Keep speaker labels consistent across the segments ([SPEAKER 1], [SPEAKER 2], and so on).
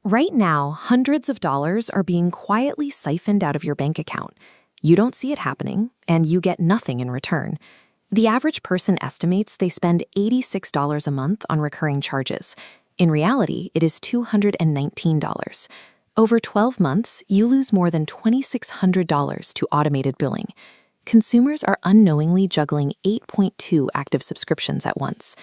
[SPEAKER 1] Right now, hundreds of dollars are being quietly siphoned out of your bank account. You don't see it happening, and you get nothing in return. The average person estimates they spend $86 a month on recurring charges. In reality, it is $219. Over 12 months, you lose more than $2,600 to automated billing. Consumers are unknowingly juggling 8.2 active subscriptions at once.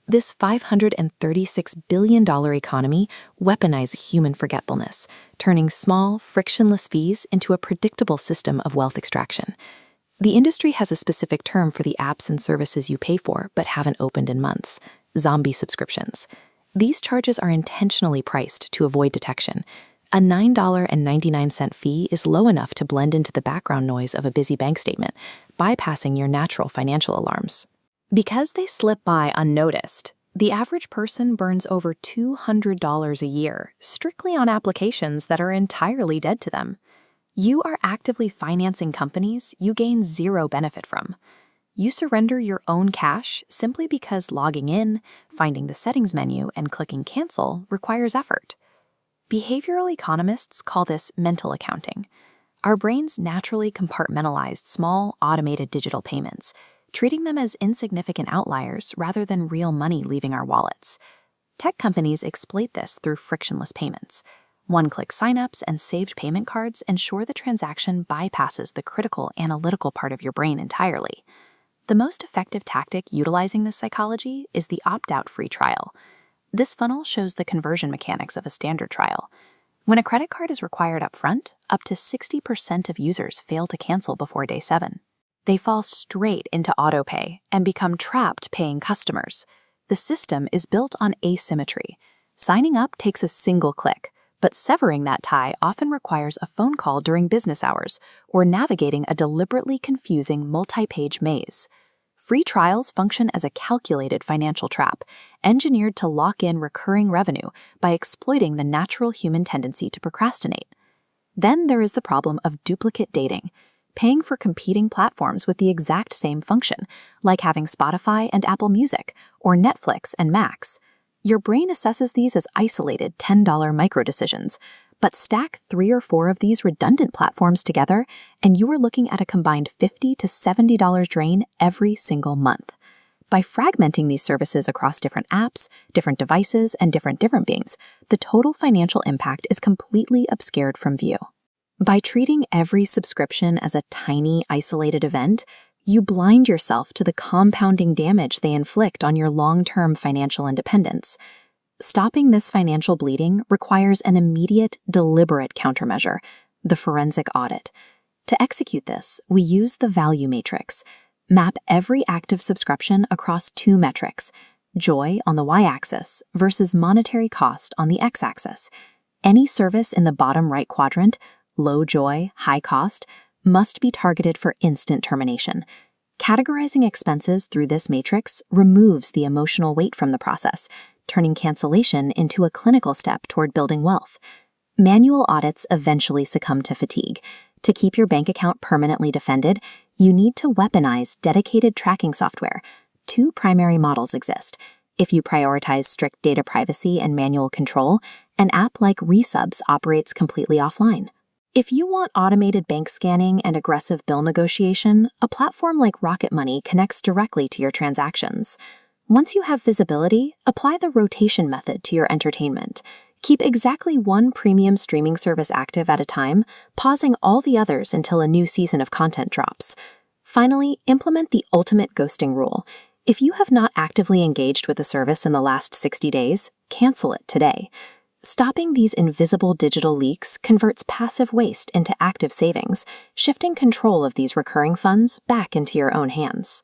[SPEAKER 1] This $536 billion economy weaponizes human forgetfulness, turning small, frictionless fees into a predictable system of wealth extraction. The industry has a specific term for the apps and services you pay for but haven't opened in months: zombie subscriptions. These charges are intentionally priced to avoid detection. A $9.99 fee is low enough to blend into the background noise of a busy bank statement, bypassing your natural financial alarms. Because they slip by unnoticed, the average person burns over $200 a year strictly on applications that are entirely dead to them. You are actively financing companies you gain zero benefit from. You surrender your own cash simply because logging in, finding the settings menu, and clicking cancel requires effort. Behavioral economists call this mental accounting. Our brains naturally compartmentalize small, automated digital payments, treating them as insignificant outliers rather than real money leaving our wallets. Tech companies exploit this through frictionless payments. One-click signups and saved payment cards ensure the transaction bypasses the critical analytical part of your brain entirely. The most effective tactic utilizing this psychology is the opt-out free trial. This funnel shows the conversion mechanics of a standard trial. When a credit card is required up front, up to 60% of users fail to cancel before day 7. They fall straight into autopay and become trapped paying customers. The system is built on asymmetry. Signing up takes a single click, but severing that tie often requires a phone call during business hours or navigating a deliberately confusing multi-page maze. Free trials function as a calculated financial trap, engineered to lock in recurring revenue by exploiting the natural human tendency to procrastinate. Then there is the problem of duplicate dating, paying for competing platforms with the exact same function, like having Spotify and Apple Music, or Netflix and Max. Your brain assesses these as isolated $10 micro-decisions, but stack 3 or 4 of these redundant platforms together, and you are looking at a combined $50 to $70 drain every single month. By fragmenting these services across different apps, different devices, and different beings, the total financial impact is completely obscured from view. By treating every subscription as a tiny, isolated event, you blind yourself to the compounding damage they inflict on your long-term financial independence. Stopping this financial bleeding requires an immediate, deliberate countermeasure: the forensic audit. To execute this, we use the value matrix. Map every active subscription across 2 metrics: joy on the y-axis versus monetary cost on the x-axis. Any service in the bottom right quadrant, low joy, high cost, must be targeted for instant termination. Categorizing expenses through this matrix removes the emotional weight from the process, turning cancellation into a clinical step toward building wealth. Manual audits eventually succumb to fatigue. To keep your bank account permanently defended, you need to weaponize dedicated tracking software. 2 primary models exist. If you prioritize strict data privacy and manual control, an app like Resubs operates completely offline. If you want automated bank scanning and aggressive bill negotiation, a platform like Rocket Money connects directly to your transactions. Once you have visibility, apply the rotation method to your entertainment. Keep exactly 1 premium streaming service active at a time, pausing all the others until a new season of content drops. Finally, implement the ultimate ghosting rule. If you have not actively engaged with a service in the last 60 days, cancel it today. Stopping these invisible digital leaks converts passive waste into active savings, shifting control of these recurring funds back into your own hands.